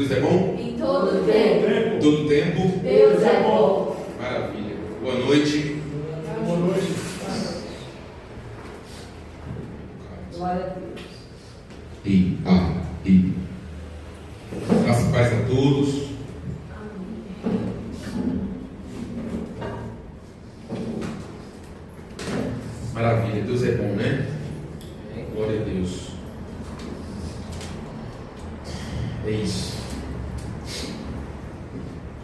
Deus é bom? Em todo tempo. Todo tempo. Deus é bom. Maravilha. Boa noite. Boa noite. Glória a Deus. E. Graças e paz a todos. Maravilha. Deus é bom, né? Glória a Deus. É isso.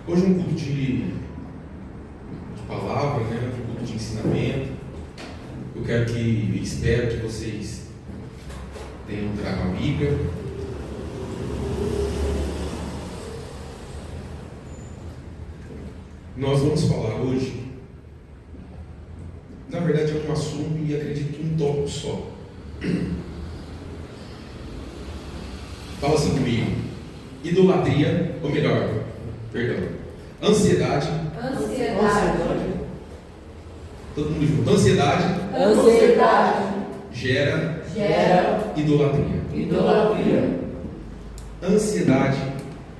Hoje é um culto de palavra, né? Um culto de ensinamento. Eu quero que, espero que vocês tenham trago a Bíblia. Nós vamos falar hoje, na verdade é um assunto e acredito que um tópico só. Fala assim comigo: idolatria, ou melhor, perdão, ansiedade. Todo mundo junto. Ansiedade gera idolatria. Ansiedade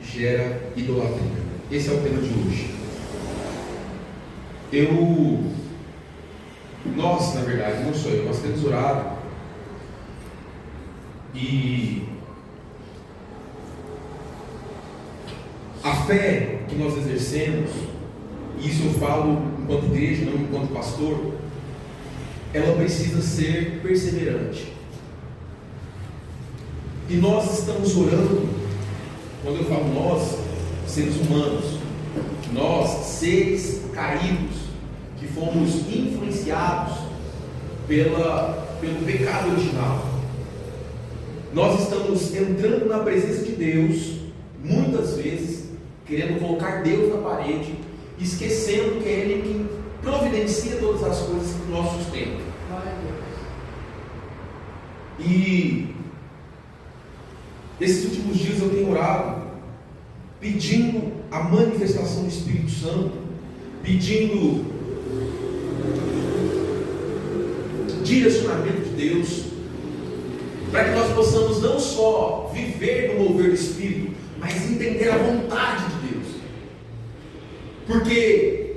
gera idolatria. Esse é o tema de hoje. Nós, na verdade, não sou eu, nós temos orado e a fé que nós exercemos, e isso eu falo enquanto igreja, não enquanto pastor, ela precisa ser perseverante. E nós estamos orando, quando eu falo nós, seres humanos, nós, seres caídos, que fomos influenciados pelo pecado original. Nós estamos entrando na presença de Deus, muitas vezes, querendo colocar Deus na parede, esquecendo que é Ele que providencia todas as coisas para o nosso sustento. E esses últimos dias eu tenho orado, pedindo a manifestação do Espírito Santo, pedindo direcionamento de Deus, para que nós possamos não só viver no mover do Espírito, mas entender a vontade de Deus. Porque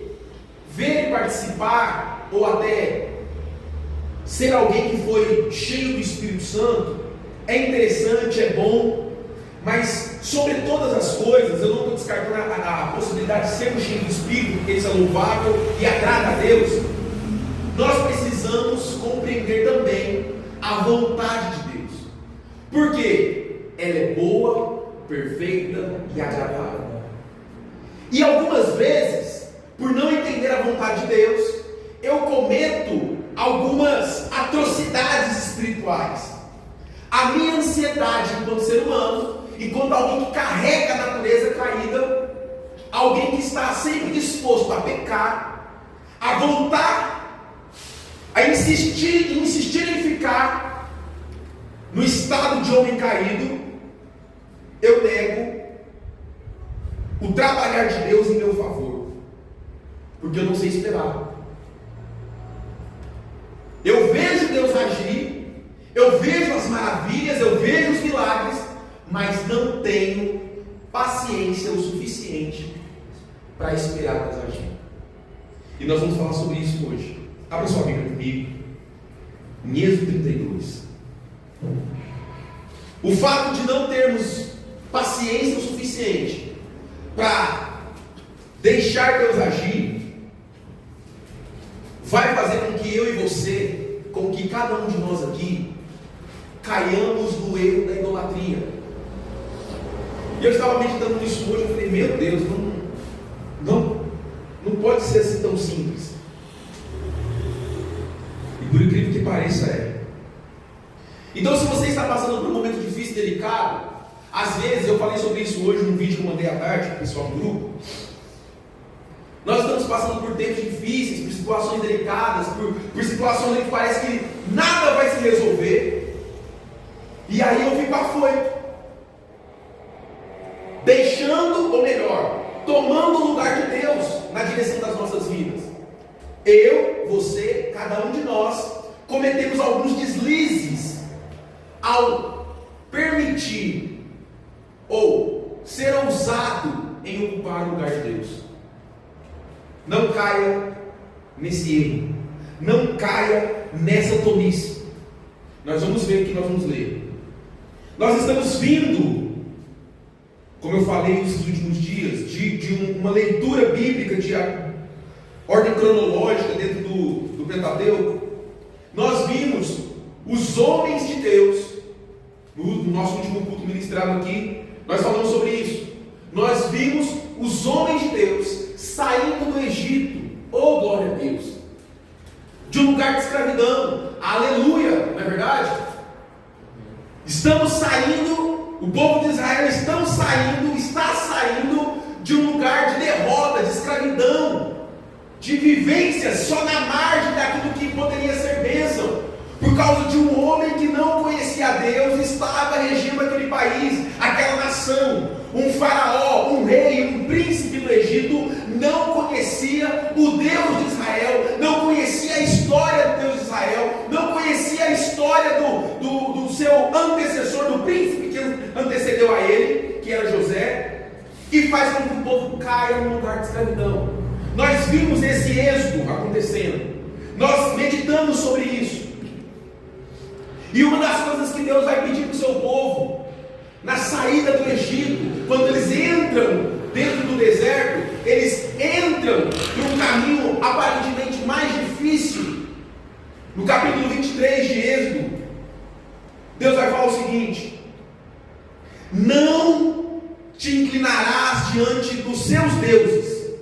ver e participar, ou até ser alguém que foi cheio do Espírito Santo, é interessante, é bom, mas sobre todas as coisas, eu não estou descartando a possibilidade de sermos cheios do Espírito, porque isso é louvável e agrada a Deus. Nós precisamos compreender também a vontade de Deus, porque ela é boa, perfeita e agradável. E algumas vezes, por não entender a vontade de Deus, eu cometo algumas atrocidades espirituais. A minha ansiedade enquanto ser humano, enquanto alguém que carrega a natureza caída, alguém que está sempre disposto a pecar, a voltar, a insistir em ficar no estado de homem caído, eu nego o trabalhar de Deus em meu favor, porque eu não sei esperar. Eu vejo Deus agir, eu vejo as maravilhas, eu vejo os milagres, mas não tenho paciência o suficiente para esperar Deus agir. E nós vamos falar sobre isso hoje. Abra sua Bíblia comigo, em Êxodo 32. O fato de não termos paciência o suficiente para deixar Deus agir, vai fazer com que eu e você, com que cada um de nós aqui, caiamos no erro da idolatria. E eu estava meditando nisso hoje, eu falei, meu Deus, não pode ser assim tão simples. E por incrível que pareça é. Então, se você está passando por um momento difícil e delicado, às vezes, eu falei sobre isso hoje num vídeo que eu mandei à tarde para o pessoal do grupo, nós estamos passando por tempos difíceis, por situações delicadas, por situações em que parece que nada vai se resolver, e aí eu fico afoito, deixando, ou melhor, tomando o lugar de Deus na direção das nossas vidas. Eu, você, cada um de nós, cometemos alguns deslizes ao permitir ou ser ousado em ocupar o lugar de Deus. Não caia nesse erro. Não caia nessa tolice. Nós vamos ver o que nós vamos ler. Nós estamos vindo, como eu falei nesses últimos dias, de uma leitura bíblica de ordem cronológica dentro do Pentateuco. Nós vimos os homens de Deus, no nosso último culto ministrado aqui, nós falamos sobre isso. Nós vimos os homens de Deus saindo do Egito, oh glória a Deus, de um lugar de escravidão, aleluia, não é verdade? Estamos saindo, o povo de Israel está saindo de um lugar de derrota, de escravidão, de vivência só na margem daquilo que poderia ser bênção, por causa de um homem que não conhecia a Deus, estava regendo aquele país, aquela nação. Um faraó, um rei, um príncipe do Egito não conhecia o Deus de Israel, não conhecia a história do Deus de Israel, não conhecia a história do seu antecessor, do príncipe que antecedeu a ele, que era José, e faz com que o povo caia no lugar de escravidão. Nós vimos esse êxodo acontecendo, nós meditamos sobre isso, e uma das coisas que Deus vai pedir para o seu povo, na saída do Egito, quando eles entram dentro do deserto, eles entram por um caminho aparentemente mais difícil. No capítulo 23 de Êxodo, Deus vai falar o seguinte: não te inclinarás diante dos seus deuses,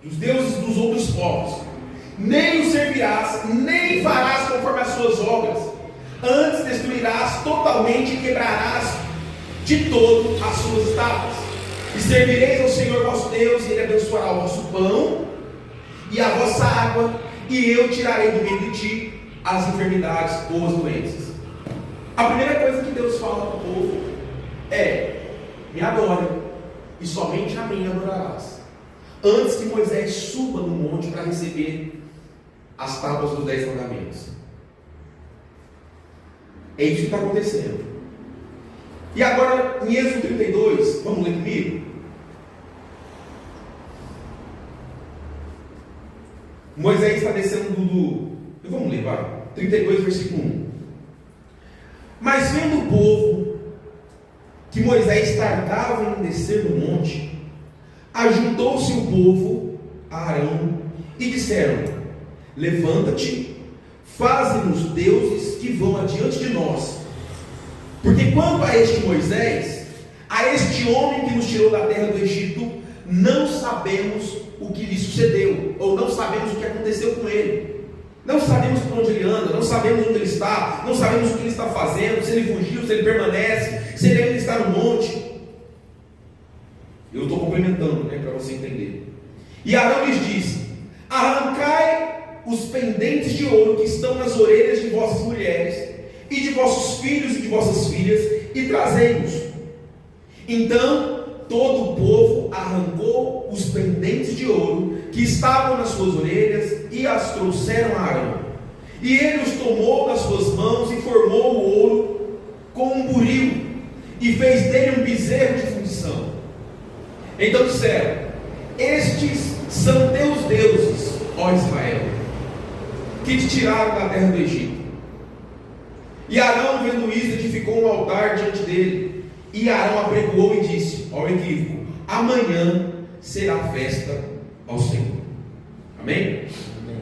dos deuses dos outros povos, nem os servirás, nem farás conforme as suas obras, antes destruirás totalmente e quebrarás de todo as suas estátuas, e servireis ao Senhor vosso Deus, e Ele abençoará o vosso pão e a vossa água, e eu tirarei do meio de ti as enfermidades ou as doenças. A primeira coisa que Deus fala para o povo é: me adore, e somente a mim adorarás, antes que Moisés suba no monte para receber as tábuas dos 10 mandamentos. É isso que está acontecendo. E agora, em Êxodo 32, vamos ler comigo? Moisés está descendo vamos ler, vai. 32, versículo 1. Mas vendo o povo que Moisés tardava em descer do monte, ajuntou-se o povo a Arão e disseram: levanta-te, faze-nos deuses que vão adiante de nós. Porque quanto a este Moisés, a este homem que nos tirou da terra do Egito, não sabemos o que lhe sucedeu, ou não sabemos o que aconteceu com ele. Não sabemos por onde ele anda, não sabemos onde ele está, não sabemos o que ele está fazendo, se ele fugiu, se ele permanece, se ele ainda está no monte. Eu estou complementando, para você entender. E Arão lhes disse: arrancai os pendentes de ouro que estão nas orelhas de vossas mulheres, e de vossos filhos e de vossas filhas, e trazei-os. Então todo o povo arrancou os pendentes de ouro que estavam nas suas orelhas e as trouxeram a Arão. E ele os tomou nas suas mãos e formou o ouro com um buril, e fez dele um bezerro de fundição. Então disseram: estes são teus deuses, ó Israel, que te tiraram da terra do Egito. E Arão, vendo isso, edificou um altar diante dele. E Arão apregoou e disse, ó equívoco: amanhã será festa ao Senhor. Amém? Amém.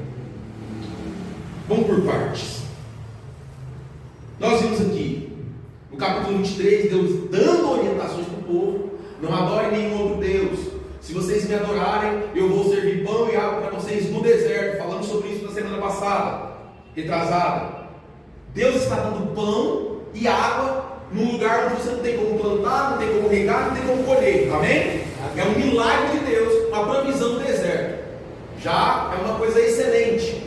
Vamos por partes. Nós vimos aqui, no capítulo 23, Deus dando orientações para o povo: não adore nenhum outro Deus. Se vocês me adorarem, eu vou servir pão e água para vocês no deserto. Falamos sobre isso na semana passada, retrasada. Deus está dando pão e água num lugar onde você não tem como plantar, não tem como regar, não tem como colher. Amém? É um milagre de Deus, uma provisão do deserto. Já é uma coisa excelente.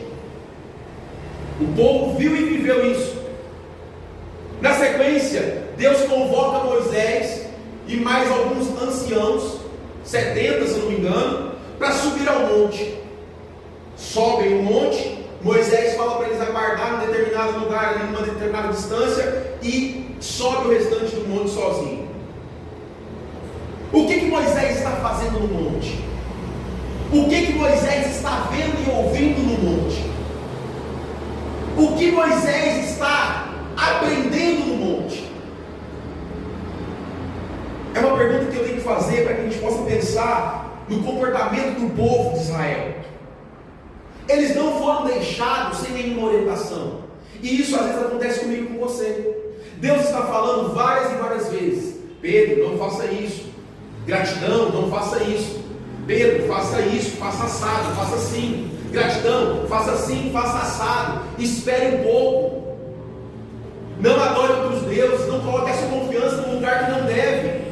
O povo viu e viveu isso. Na sequência, Deus convoca Moisés e mais alguns anciãos, 70 se eu não me engano, para subir ao monte. Sobem o monte. Moisés fala para eles aguardar em determinado lugar, ali numa determinada distância, e sobe o restante do monte sozinho. O Moisés está fazendo no monte? O que Moisés está vendo e ouvindo no monte? O que Moisés está aprendendo no monte? É uma pergunta que eu tenho que fazer para que a gente possa pensar no comportamento do povo de Israel. Eles não foram deixados sem nenhuma orientação. E isso às vezes acontece comigo e com você. Deus está falando várias e várias vezes: Pedro, não faça isso. Gratidão, não faça isso. Pedro, faça isso, faça assado, faça assim. Gratidão, faça assim, faça assado. Espere um pouco. Não adore outros deuses. Não coloque a sua confiança num lugar que não deve.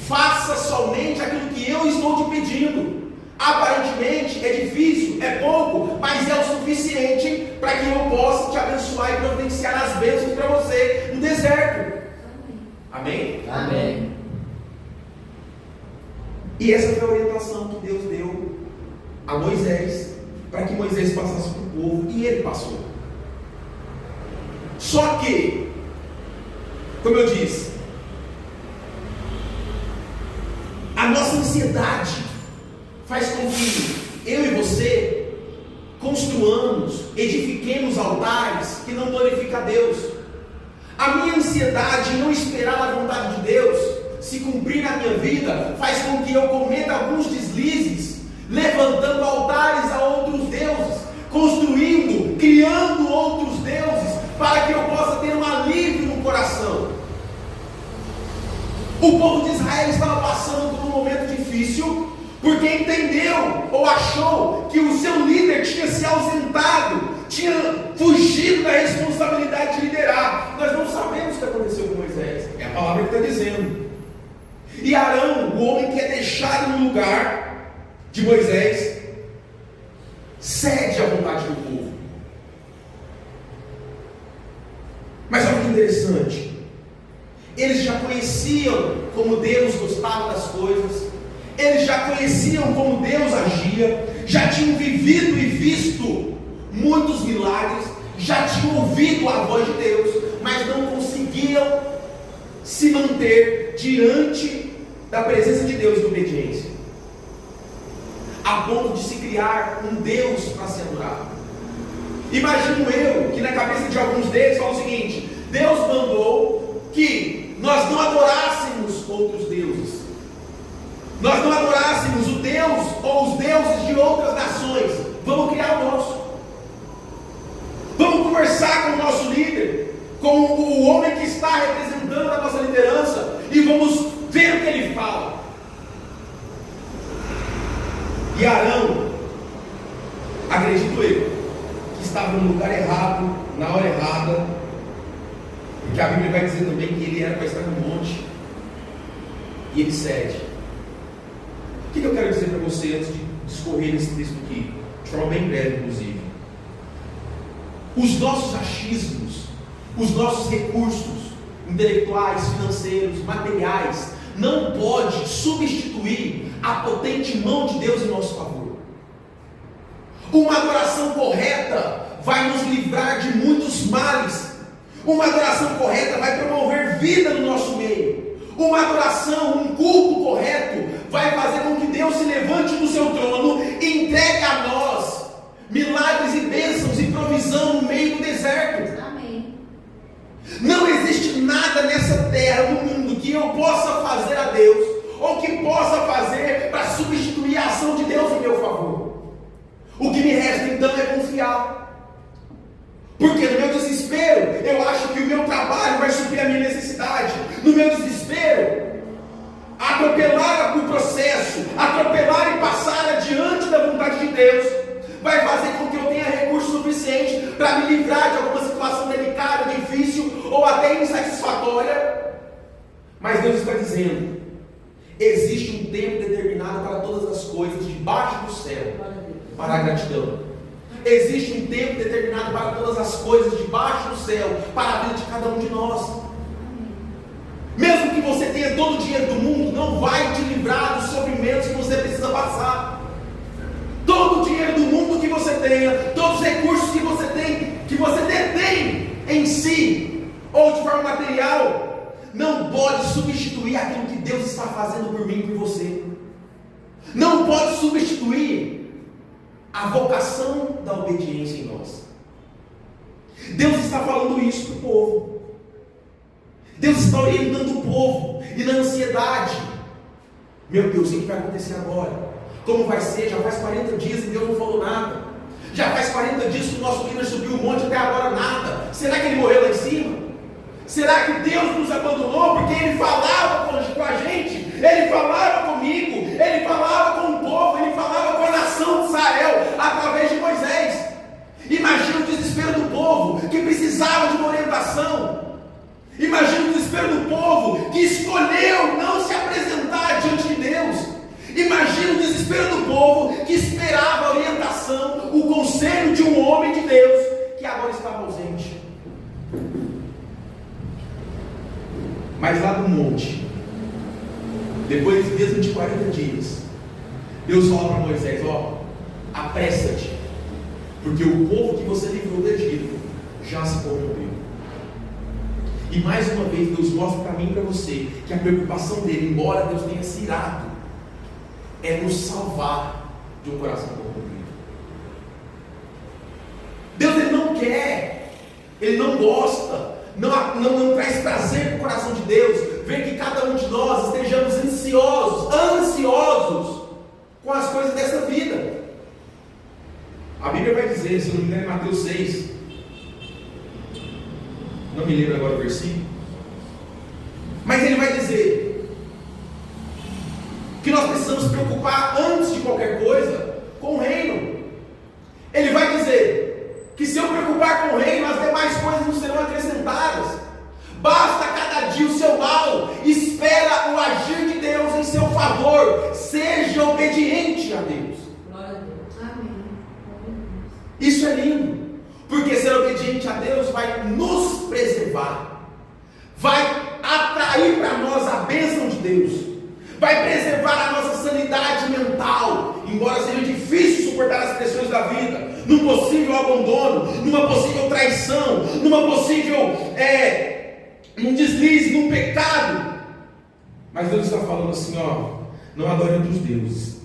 Faça somente aquilo que eu estou te pedindo. Aparentemente é difícil, é pouco, mas é o suficiente para que eu possa te abençoar e providenciar as bênçãos para você no deserto. Amém? Amém. E essa foi a orientação que Deus deu a Moisés, para que Moisés passasse para o povo, e ele passou. Só que, como eu disse, a nossa ansiedade faz com que eu e você construamos, edifiquemos altares que não glorificam a Deus. A minha ansiedade em não esperar a vontade de Deus se cumprir na minha vida faz com que eu cometa alguns deslizes, levantando altares a outros deuses, construindo, criando outros deuses, para que eu possa ter um alívio no coração. O povo de Israel estava passando por um momento difícil, porque entendeu ou achou que o seu líder tinha se ausentado, tinha fugido da responsabilidade de liderar. Nós não sabemos o que aconteceu com Moisés, é a palavra que está dizendo. E Arão, o homem que é deixado no lugar de Moisés, cede à vontade do povo. Mas olha que interessante, eles já conheciam como Deus gostava das coisas, eles já conheciam como Deus agia, já tinham vivido e visto muitos milagres, já tinham ouvido a voz de Deus, mas não conseguiam se manter diante da presença de Deus em obediência, a ponto de se criar um Deus para ser adorado. Imagino eu que na cabeça de alguns deles fala o seguinte: Deus mandou que nós não adorássemos outros deuses, nós não adorássemos o Deus ou os deuses de outras nações, vamos criar o nosso. Vamos conversar com o nosso líder, com o homem que está representando a nossa liderança, e vamos ver o que ele fala. E Arão, acredito eu, que estava no lugar errado, na hora errada, porque a Bíblia vai dizer também que ele era para estar no monte, e ele cede. O que eu quero dizer para você antes de discorrer nesse texto aqui, de forma bem breve inclusive? Os nossos achismos, os nossos recursos intelectuais, financeiros, materiais, não pode substituir a potente mão de Deus em nosso favor. Uma adoração correta vai nos livrar de muitos males. Uma adoração correta vai promover vida no nosso meio. Uma adoração, um culto correto vai fazer com que Deus se levante do seu trono e entregue a nós milagres e bênçãos e provisão no meio do deserto. Amém. Não existe nada nessa terra, no mundo, que eu possa fazer a Deus, ou que possa fazer para substituir a ação de Deus em meu favor. O que me resta então é confiar, porque no meu desespero eu acho que o meu trabalho vai suprir a minha necessidade. No meu desespero, atropelar o processo, atropelar e passar adiante da vontade de Deus vai fazer com que eu tenha recurso suficiente para me livrar de alguma situação delicada, difícil ou até insatisfatória. Mas Deus está dizendo: existe um tempo determinado para todas as coisas debaixo do céu, para a gratidão. Existe um tempo determinado para todas as coisas debaixo do céu, para a vida de cada um de nós. Mesmo que você tenha todo o dinheiro do mundo, não vai te livrar dos sofrimentos que você precisa passar. Todo o dinheiro do mundo que você tenha, todos os recursos que você detém em si, ou de forma material, não pode substituir aquilo que Deus está fazendo por mim e por você. Não pode substituir a vocação da obediência em nós. Deus está falando isso para o povo. Deus está orientando o povo. E na ansiedade, meu Deus, o que vai acontecer agora? Como vai ser? Já faz 40 dias e Deus não falou nada. Já faz 40 dias que o nosso líder subiu o monte, até agora nada. Será que ele morreu lá em cima? Será que Deus nos abandonou? Porque Ele falava com a gente, Ele falava comigo, Ele falava com o povo, Ele falava com a nação de Israel, através de Moisés. Imagina o desespero do povo, que precisava de uma orientação. Imagina o desespero do povo, que escolheu não se apresentar diante de Deus. Imagina o desespero do povo, que esperava a orientação, o conselho de um homem de Deus, que agora estava ausente. Mas lá no monte, depois mesmo de 40 dias, Deus fala para Moisés: apressa-te, porque o povo que você livrou do Egito já se corrompeu. E mais uma vez Deus mostra para mim e para você que a preocupação dele, embora Deus tenha se irado, é nos salvar de um coração corrompido. Deus ele não quer, Ele não gosta, não traz prazer para o coração de Deus ver que cada um de nós estejamos ansiosos com as coisas dessa vida. A Bíblia vai dizer, se não me engano, em Mateus 6, não me lembro agora o versículo, mas ele vai dizer que nós precisamos preocupar antes de qualquer coisa com o reino. Ele vai dizer que se eu preocupar com o reino, as demais coisas não serão acrescentadas. Basta cada dia o seu mal, espera o agir de Deus em seu favor, seja obediente a Deus. Glória a Deus. Amém. Isso é lindo, porque ser obediente a Deus vai nos preservar, vai atrair para nós a bênção de Deus, vai preservar a nossa sanidade mental, embora seja difícil suportar as pressões da vida, num possível abandono, numa possível traição, numa possível num deslize, num pecado. Mas Deus está falando assim: não adore outros deuses,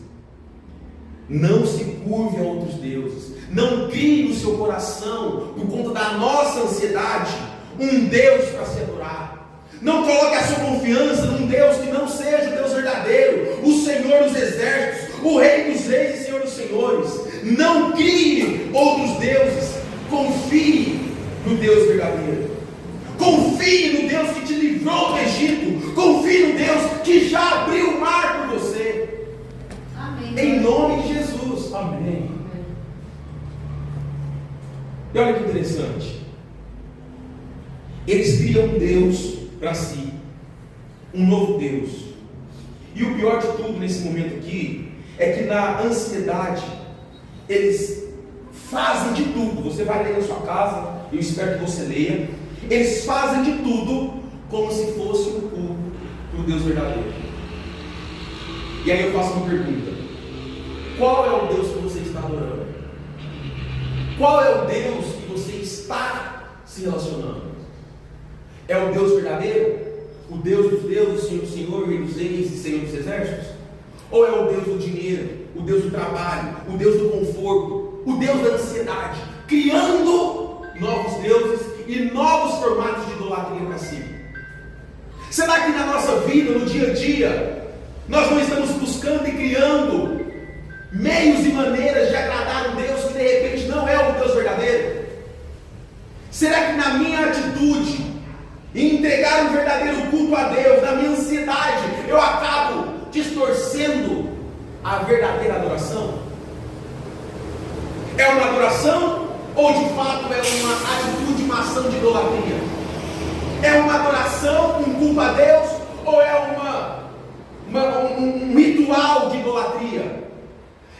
não se curve a outros deuses, não crie no seu coração, por conta da nossa ansiedade, um Deus para se adorar. Não coloque a sua confiança num Deus que não seja o Deus verdadeiro, o Senhor dos exércitos, o Rei dos reis e Senhor dos senhores. Não crie outros deuses, confie no Deus verdadeiro. Confie no Deus que te livrou do Egito, confie no Deus que já abriu o mar por você. Amém. Em nome de Jesus. Amém. E olha que interessante, eles criam um Deus para si, um novo Deus. E o pior de tudo nesse momento aqui é que na ansiedade eles fazem de tudo. Você vai ler na sua casa, eu espero que você leia. Eles fazem de tudo como se fosse um culto para o Deus verdadeiro. E aí eu faço uma pergunta: qual é o Deus que você está adorando? Qual é o Deus que você está se relacionando? É o Deus verdadeiro? O Deus dos deuses, o Senhor do Senhor, Rei dos reis e Senhor dos exércitos? Ou é o Deus do dinheiro, o Deus do trabalho, o Deus do conforto, o Deus da ansiedade, criando novos deuses e novos formatos de idolatria para si? Será que na nossa vida, no dia a dia, nós não estamos buscando e criando meios e maneiras de agradar um Deus que de repente não é o Deus verdadeiro? Será que na minha atitude em entregar um verdadeiro culto a Deus, na minha ansiedade, eu acabo distorcendo a verdadeira adoração? É uma adoração ou de fato é uma atitude, uma ação de idolatria? É uma adoração, um culto a Deus, ou é um ritual de idolatria?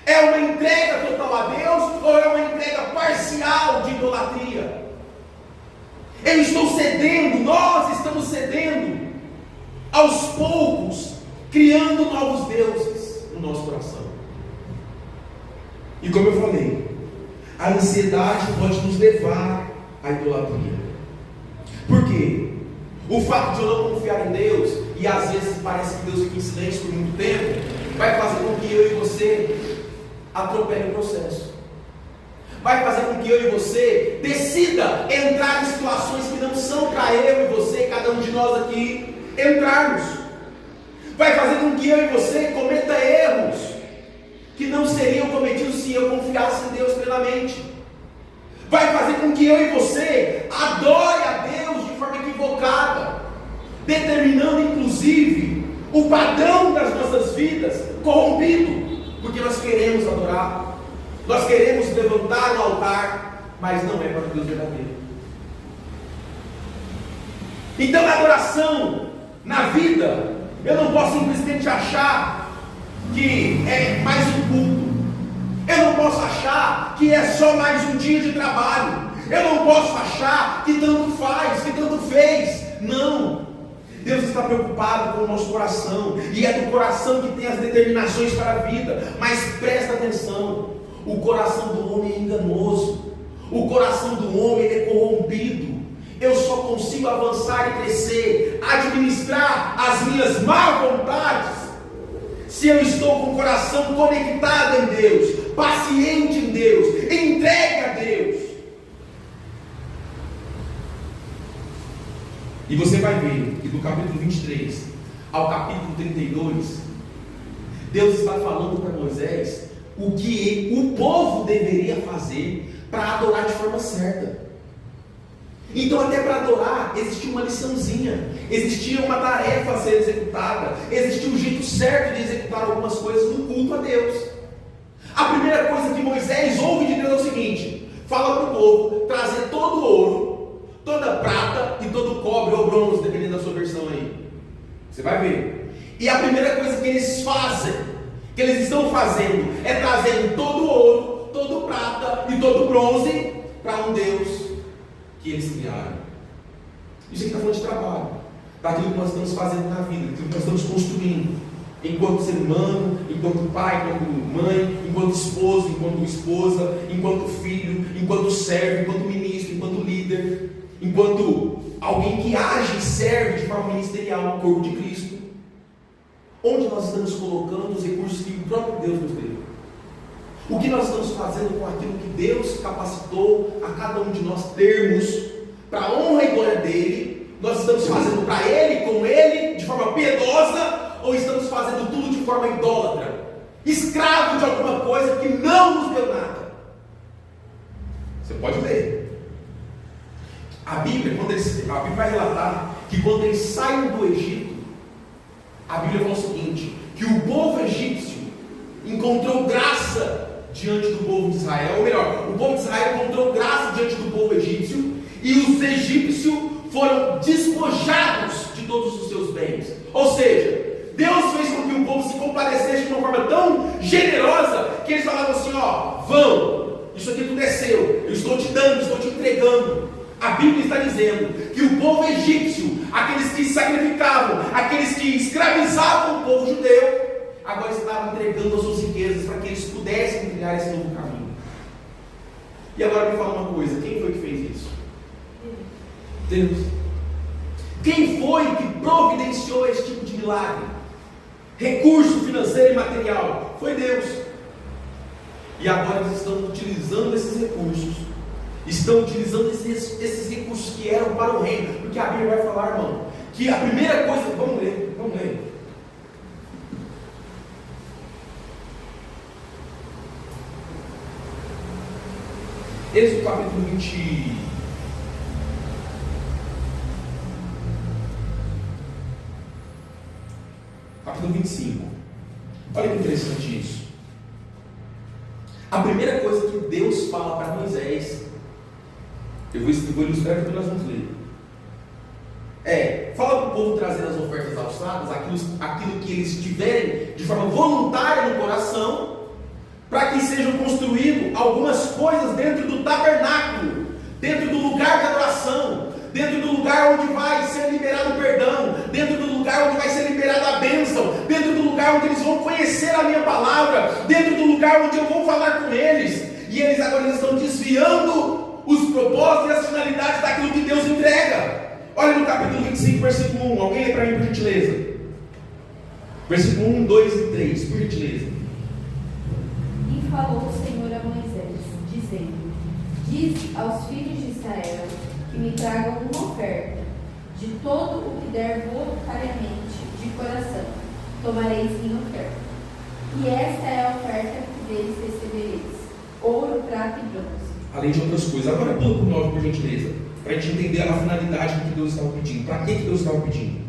É uma entrega total a Deus, ou é uma entrega parcial de idolatria? Eu estou cedendo, nós estamos cedendo, aos poucos, criando novos deuses no nosso coração. E como eu falei, a ansiedade pode nos levar à idolatria. Por quê? O fato de eu não confiar em Deus e às vezes parece que Deus fica em silêncio por muito tempo, vai fazer com que eu e você atropele o processo. Vai fazer com que eu e você decida entrar em situações que não são para eu e você, cada um de nós aqui, entrarmos. Vai fazer com que eu e você cometa erros que não seriam cometidos se eu confiasse em Deus plenamente. Vai fazer com que eu e você adore a Deus de forma equivocada, determinando inclusive o padrão das nossas vidas corrompido, porque nós queremos adorar, nós queremos levantar o altar, mas não é para o Deus verdadeiro. Então a adoração na vida, eu não posso simplesmente achar que é mais um culto. Eu não posso achar que é só mais um dia de trabalho. Eu não posso achar que tanto faz, que tanto fez. Não. Deus está preocupado com o nosso coração. E é do coração que tem as determinações para a vida. Mas presta atenção. O coração do homem é enganoso. O coração do homem é corrompido. Eu só consigo avançar e crescer, administrar as minhas má vontades, se eu estou com o coração conectado em Deus, paciente em Deus, entregue a Deus. E você vai ver que do capítulo 23 ao capítulo 32, Deus está falando para Moisés o que o povo deveria fazer para adorar de forma certa. Então, até para adorar, existia uma liçãozinha, existia uma tarefa a ser executada, existia um jeito certo de executar algumas coisas no culto a Deus. A primeira coisa que Moisés ouve de Deus é o seguinte: fala para o povo trazer todo o ouro, toda a prata e todo o cobre ou bronze, dependendo da sua versão aí. Você vai ver. E a primeira coisa que eles fazem, que eles estão fazendo, é trazendo todo o ouro, todo o prata e todo o bronze para um Deus que eles criaram. Isso aqui está falando de trabalho, daquilo que nós estamos fazendo na vida, daquilo que nós estamos construindo, enquanto ser humano, enquanto pai, enquanto mãe, enquanto esposo, enquanto esposa, enquanto filho, enquanto servo, enquanto ministro, enquanto líder, enquanto alguém que age e serve de forma ministerial no corpo de Cristo. Onde nós estamos colocando os recursos que o próprio Deus nos deu? O que nós estamos fazendo com aquilo que Deus capacitou a cada um de nós termos, para a honra e glória dEle? Nós estamos fazendo para Ele, com Ele, de forma piedosa, ou estamos fazendo tudo de forma idólatra, escravo de alguma coisa que não nos deu nada? Você pode ler. A Bíblia vai relatar que quando eles saem do Egito, a Bíblia fala o seguinte: que o povo egípcio encontrou graça diante do povo de Israel, ou melhor, o povo de Israel encontrou graça diante do povo egípcio, e os egípcios foram despojados de todos os seus bens. Ou seja, Deus fez com que o povo se compadecesse de uma forma tão generosa, que eles falavam assim: ó, vão, isso aqui tudo é seu, eu estou te dando, estou te entregando. A Bíblia está dizendo que o povo egípcio, aqueles que sacrificavam, aqueles que escravizavam o povo judeu, agora estavam entregando as suas riquezas para que eles pudessem trilhar esse novo caminho. E agora me fala uma coisa: quem foi que fez isso? Deus. Quem foi que providenciou esse tipo de milagre? Recurso financeiro e material. Foi Deus. E agora eles estão utilizando esses recursos, estão utilizando esses recursos que eram para o reino, porque a Bíblia vai falar, irmão, que a primeira coisa, vamos ler. Êxodo capítulo 20. Capítulo 25. Olha que interessante isso. A primeira coisa que Deus fala para Moisés, eu vou ilustrar aqui que nós vamos ler. Fala para o povo trazer as ofertas alçadas, aquilo que eles tiverem de forma voluntária no coração, para que sejam construídas algumas coisas dentro do tabernáculo, dentro do lugar de adoração, dentro do lugar onde vai ser liberado o perdão, dentro do lugar onde vai ser liberada a bênção, dentro do lugar onde eles vão conhecer a minha palavra, dentro do lugar onde eu vou falar com eles. E eles agora estão desviando os propósitos e as finalidades daquilo que Deus entrega. Olha no capítulo 25, versículo 1. Alguém lê para mim, por gentileza? Versículo 1, 2 e 3, por gentileza. E falou o Senhor a Moisés, dizendo: Diz aos filhos de Israel que me tragam uma oferta. De todo o que der voluntariamente, de coração, tomareis minha oferta. E esta é a oferta que deles recebereis: ouro, prata e bronze. Além de outras coisas. Agora pula para o 9, por gentileza. Para a gente entender a finalidade do que Deus estava pedindo. Para que Deus estava pedindo?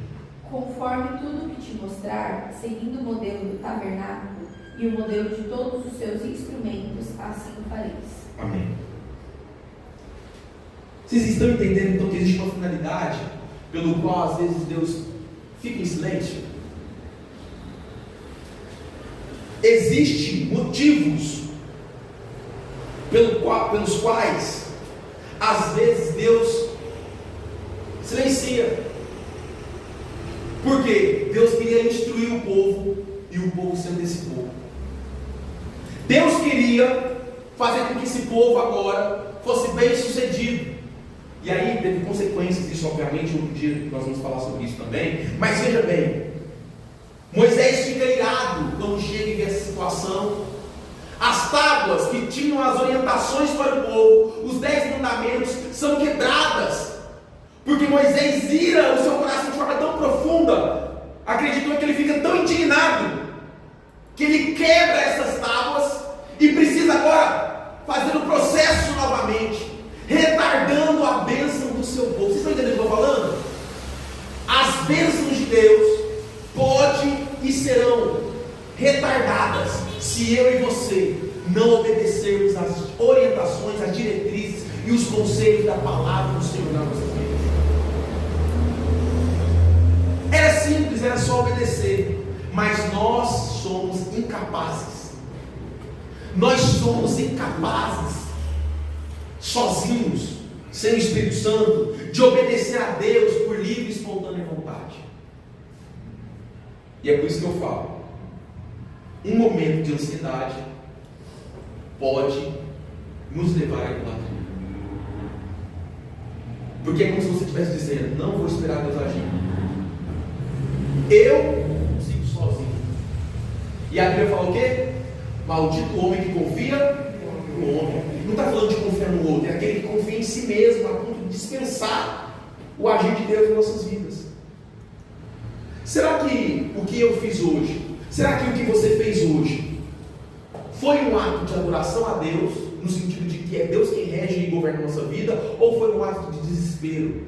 Conforme tudo que te mostrar, seguindo o modelo do tabernáculo e o modelo de todos os seus instrumentos, assim fareis. Amém. Vocês estão entendendo então que existe uma finalidade pelo qual às vezes Deus fica em silêncio? Existem motivos pelos quais às vezes Deus silencia. Porque Deus queria instruir o povo e o povo se antecipou. Deus queria fazer com que esse povo agora fosse bem sucedido. E aí teve consequências disso, obviamente, outro dia nós vamos falar sobre isso também. Mas veja bem, Moisés fica irado quando chega e vê essa situação. As tábuas que tinham as orientações para o povo, os 10 mandamentos, são quebradas. Porque Moisés ira o seu coração de forma tão profunda, acreditou que ele fica tão indignado, que ele quebra essas tábuas e precisa agora fazer o processo novamente, retardando a bênção do seu povo. Vocês estão entendendo o que eu estou falando? As bênçãos de Deus podem e serão retardadas se eu e você não obedecermos às orientações, às diretrizes e os conselhos da palavra do Senhor na nossa vida. Era simples, era só obedecer, mas nós somos incapazes. Nós somos incapazes, sozinhos, sem o Espírito Santo, de obedecer a Deus por livre e espontânea vontade. E é por isso que eu falo, um momento de ansiedade pode nos levar à idolatria. Porque é como se você estivesse dizendo: não vou esperar Deus agir, eu consigo sozinho. E a Bíblia fala o quê? Maldito o homem que confia no homem. Não está falando de confiar no outro, é aquele que confia em si mesmo, a ponto de dispensar o agir de Deus em nossas vidas. Será que o que eu fiz hoje, será que o que você fez hoje foi um ato de adoração a Deus, no sentido de que é Deus quem rege e governa a nossa vida, ou foi um ato de desespero,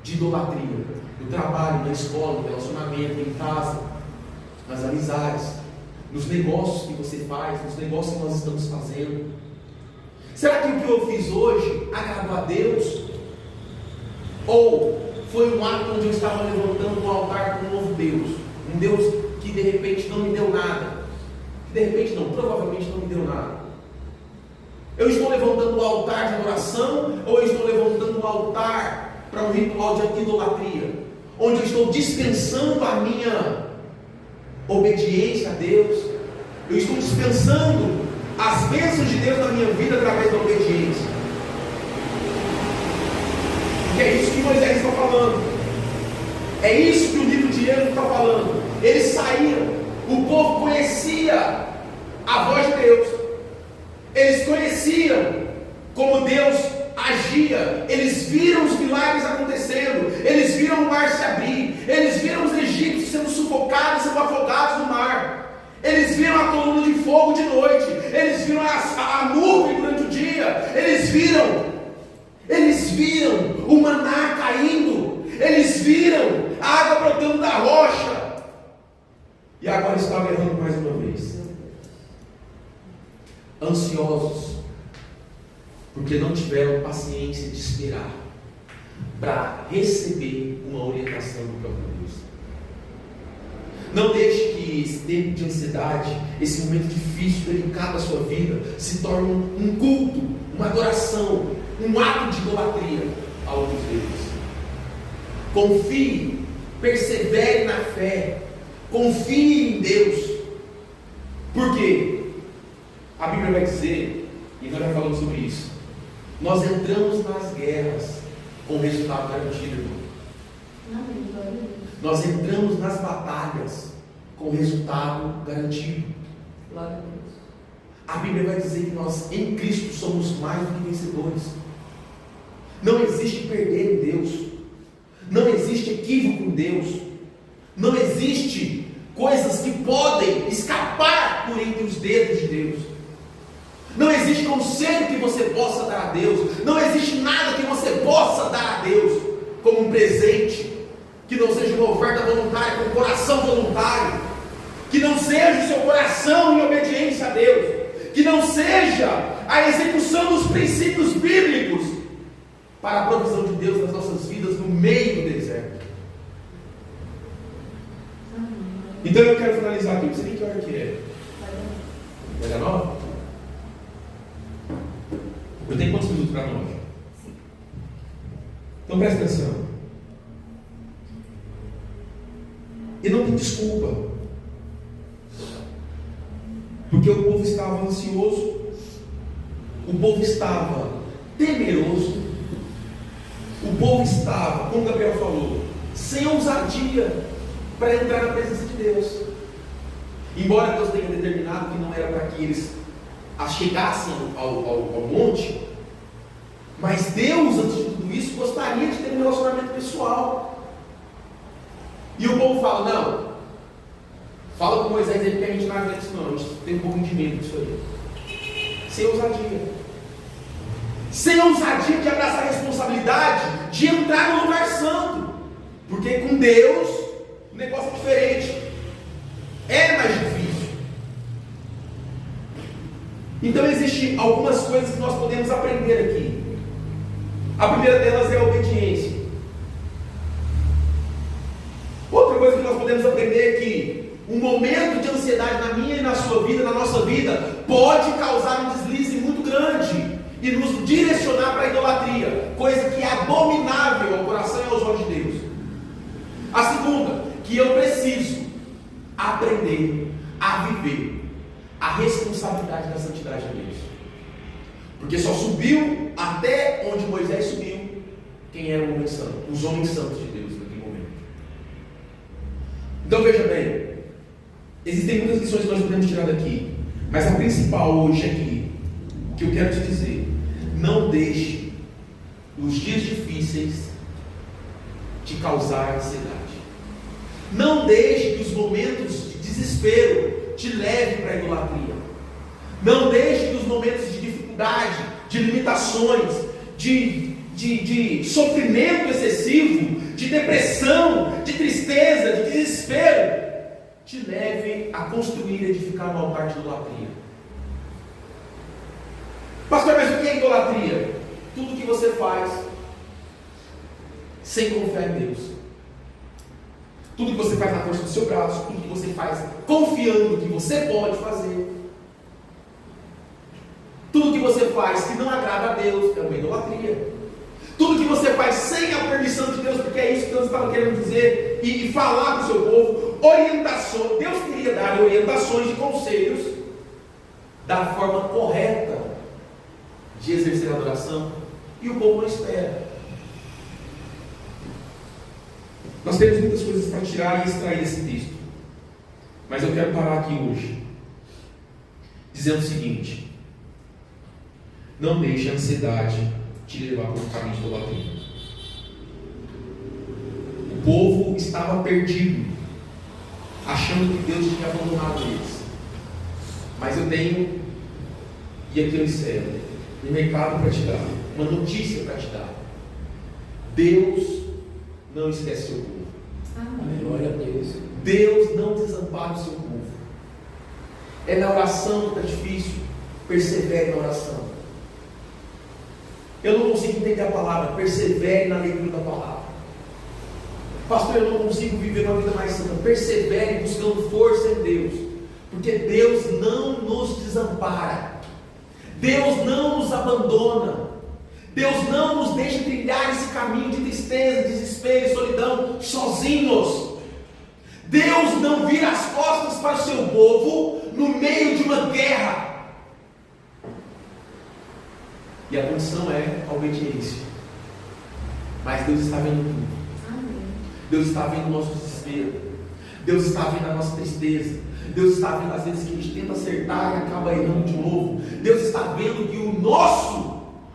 de idolatria, no trabalho, na escola, no relacionamento, em casa, nas amizades, nos negócios que você faz, nos negócios que nós estamos fazendo? Será que o que eu fiz hoje agradou a Deus? Ou foi um ato onde eu estava levantando um altar para um novo Deus? Um Deus que de repente não me deu nada. Que de repente não, provavelmente não me deu nada. Eu estou levantando um altar de adoração, ou eu estou levantando um altar para um ritual de idolatria, onde eu estou dispensando a minha obediência a Deus? Eu estou dispensando as bênçãos de Deus na minha vida através da obediência. E é isso que Moisés está falando. É isso que o livro de Êxodo está falando. Eles saíram, o povo conhecia a voz de Deus, eles conheciam como Deus agia, eles viram os milagres acontecendo, eles viram o mar se abrir, eles viram os egípcios sendo sufocados, sendo afogados no mar, eles viram a coluna de fogo de noite, eles viram a nuvem durante o dia, eles viram o maná caindo, eles viram a água brotando da rocha, e agora estavam errando mais uma vez, ansiosos, porque não tiveram paciência de esperar para receber uma orientação do próprio Deus. Não deixe que esse tempo de ansiedade, esse momento difícil, delicado da sua vida, se torne um culto, uma adoração, um ato de idolatria a outros deuses. Confie, persevere na fé, confie em Deus. Por quê? A Bíblia vai dizer, e nós já falamos sobre isso, nós entramos nas guerras com resultado garantido, irmão. Amém. Glória a Deus. Nós entramos nas batalhas com resultado garantido. Glória a Deus. A Bíblia vai dizer que nós em Cristo somos mais do que vencedores. Não existe perder em Deus. Não existe equívoco em Deus. Não existe coisas que podem escapar por entre os dedos de Deus. Não existe conselho que você possa dar a Deus. Não existe nada que você possa dar a Deus como um presente que não seja uma oferta voluntária, com um coração voluntário, que não seja o seu coração em obediência a Deus, que não seja a execução dos princípios bíblicos para a provisão de Deus nas nossas vidas no meio do deserto. Então eu quero finalizar aqui. Não sei nem que hora que é. Vai dar 9? Eu tenho quantos minutos para 9? Então presta atenção. E não tem desculpa. Porque o povo estava ansioso, o povo estava temeroso, o povo estava, como Gabriel falou, sem ousadia para entrar na presença de Deus. Embora Deus tenha determinado que não era para que eles chegassem ao monte, mas Deus, antes de tudo isso, gostaria de ter um relacionamento pessoal. E o povo fala: não, fala com Moisés aí, porque a gente não aguenta isso, não. A gente tem um pouco de medo disso aí. Sem ousadia. Sem ousadia de abraçar a responsabilidade de entrar no lugar santo. Porque com Deus o negócio é diferente. É mais difícil. Então existem algumas coisas que nós podemos aprender aqui. A primeira delas é a obediência. Outra coisa que nós podemos aprender é que um momento de ansiedade na minha e na sua vida, na nossa vida, pode causar um deslize muito grande e nos direcionar para a idolatria, coisa que é abominável ao coração e aos olhos de Deus. A segunda, que eu preciso aprender a viver a responsabilidade da santidade de Deus. Porque só subiu até onde Moisés subiu quem era o homem santo, os homens santos de Deus naquele momento. Então veja bem, existem muitas lições que nós podemos tirar daqui, mas a principal hoje aqui, o que eu quero te dizer: não deixe os dias difíceis te causar ansiedade. Não deixe que os momentos de desespero te levem para a idolatria. Não deixe que os momentos de dificuldade, de limitações, de sofrimento excessivo, de depressão, de tristeza, de desespero, te leve a construir e edificar no altar de idolatria. Pastor, mas o que é idolatria? Tudo que você faz sem confiar em Deus. Tudo que você faz na força do seu braço, tudo que você faz confiando que você pode fazer. Tudo que você faz que não agrada a Deus é uma idolatria. Tudo que você faz sem a permissão de Deus, porque é isso que Deus estava querendo dizer e falar para o seu povo, orientações. Deus queria dar orientações e conselhos da forma correta de exercer a adoração, e o povo não espera. Nós temos muitas coisas para tirar e extrair desse texto, mas eu quero parar aqui hoje dizendo o seguinte: não deixe a ansiedade te levar para um caminho de idolatria. O povo estava perdido, achando que Deus tinha abandonado eles. Mas eu tenho, e aqui eu encerro, um recado para te dar, uma notícia para te dar. Deus não esquece seu povo. Amém. Glória a Deus. Deus não desampara o seu povo. É na oração que está difícil. Persevere na oração. Eu não consigo entender a palavra. Persevere na leitura da palavra. Pastor, eu não consigo viver uma vida mais santa. Persevere buscando força em Deus, porque Deus não nos desampara. Deus não nos abandona. Deus não nos deixa trilhar esse caminho de tristeza, desespero e solidão sozinhos. Deus não vira as costas para o seu povo no meio de uma guerra. E a condição é a obediência. Mas Deus está vendo tudo. Amém. Deus está vendo o nosso desespero. Deus está vendo a nossa tristeza. Deus está vendo as vezes que a gente tenta acertar e acaba errando de novo. Deus está vendo que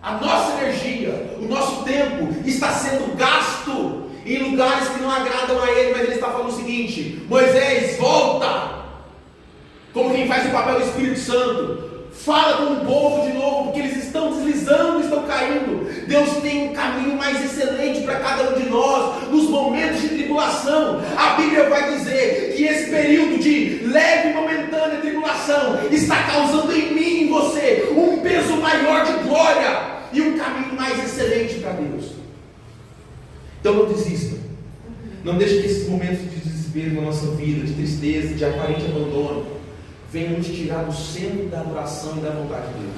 a nossa energia, o nosso tempo está sendo gasto em lugares que não agradam a Ele. Mas Ele está falando o seguinte: Moisés, volta! Como quem faz o papel do Espírito Santo. Fala com o povo de novo, porque eles estão deslizando, estão caindo. Deus tem um caminho mais excelente para cada um de nós, nos momentos de tribulação. A Bíblia vai dizer que esse período de leve e momentânea tribulação está causando em mim e em você um peso maior de glória e um caminho mais excelente para Deus. Então não desista. Não deixe que esses momentos de desespero na nossa vida, de tristeza, de aparente abandono, venham nos tirar do centro da adoração e da vontade de Deus.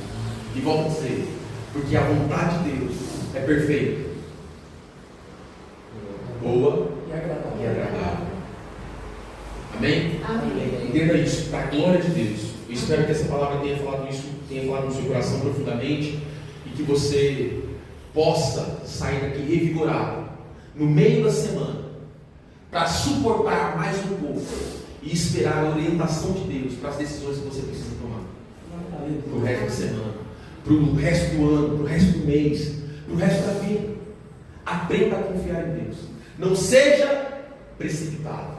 E volto a dizer, porque a vontade de Deus é perfeita, boa e agradável. Amém? Amém. Entenda isso, para a glória de Deus. Eu espero que essa palavra tenha falado no seu coração profundamente, e que você possa sair daqui revigorado no meio da semana, para suportar mais um pouco e esperar a orientação de Deus para as decisões que você precisa tomar para o resto da semana, para o resto do ano, para o resto do mês, para o resto da vida. Aprenda a confiar em Deus. Não seja precipitado.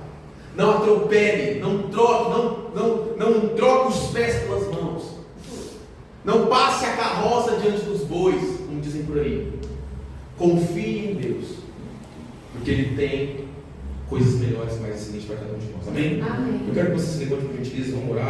Não atropele, não troque os pés pelas mãos. Não passe a carroça diante dos bois, como dizem por aí. Confie em Deus, porque Ele tem coisas melhores, mais excelentes para cada um de nós. Amém? Amém. Eu quero que você se levante por gentileza, vamos orar.